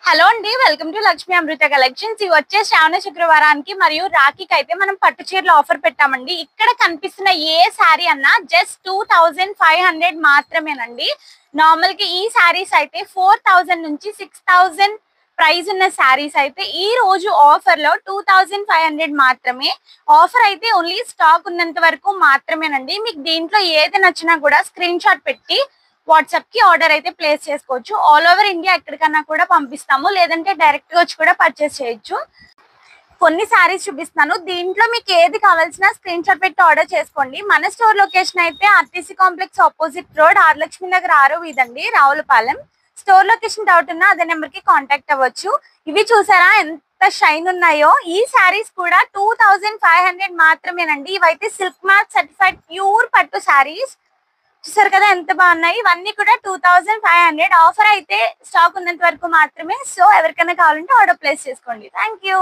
Hello అండి, welcome to Lakshmi Amrutha collections. ఇవి వచ్చే శ్రావణ శుక్రవారానికి మరియు రాఖీకి అయితే మనం పట్టు చీరలు ఆఫర్ పెట్టామండి. ఇక్కడ కనిపిస్తున్న ఏ శారీ అన్నా జస్ట్ 2500 మాత్రమేనండి. నార్మల్ కి ఈ శారీస్ అయితే 4000 నుంచి 6000 ప్రైస్ ఉన్న శారీస్ అయితే ఈ రోజు ఆఫర్ లో 2500 మాత్రమే. ఆఫర్ అయితే ఓన్లీ స్టాక్ ఉన్నంత వరకు మాత్రమేనండి. మీకు దీంట్లో ఏది నచ్చినా కూడా స్క్రీన్ షాట్ పెట్టి వాట్సాప్ కి ఆర్డర్ అయితే ప్లేస్ చేసుకోవచ్చు. ఆల్ ఓవర్ ఇండియా ఎక్కడికన్నా కూడా పంపిస్తాము, లేదంటే డైరెక్ట్ గా వచ్చి కూడా పర్చేస్ చేయొచ్చు. కొన్ని శారీస్ చూపిస్తాను, దీంట్లో మీకు ఏది కావాల్సిన స్క్రీన్ షాట్ పెట్టి ఆర్డర్ చేసుకోండి. మన స్టోర్ లొకేషన్ అయితే RTC complex opposite road, ఆర్లక్ష్మి Nagar 6వ వీధండి, రావులపాలెం. స్టోర్ లొకేషన్ డౌట్ ఉన్నా అదే నెంబర్ కి కాంటాక్ట్ అవ్వచ్చు. ఇవి చూసారా ఎంత షైన్ ఉన్నాయో, ఈ శారీస్ కూడా 2500 మాత్రమేనండి. ఇవైతే సిల్క్ మార్క్ సర్టిఫైడ్ ప్యూర్ పట్టు శారీస్. చూసారు కదా ఎంత బాగున్నాయి. ఇవన్నీ కూడా 2500. ఆఫర్ అయితే స్టాక్ ఉన్నంత వరకు మాత్రమే. సో ఎవరికైనా కావాలంటే ఆర్డర్ ప్లేస్ చేసుకోండి. Thank you.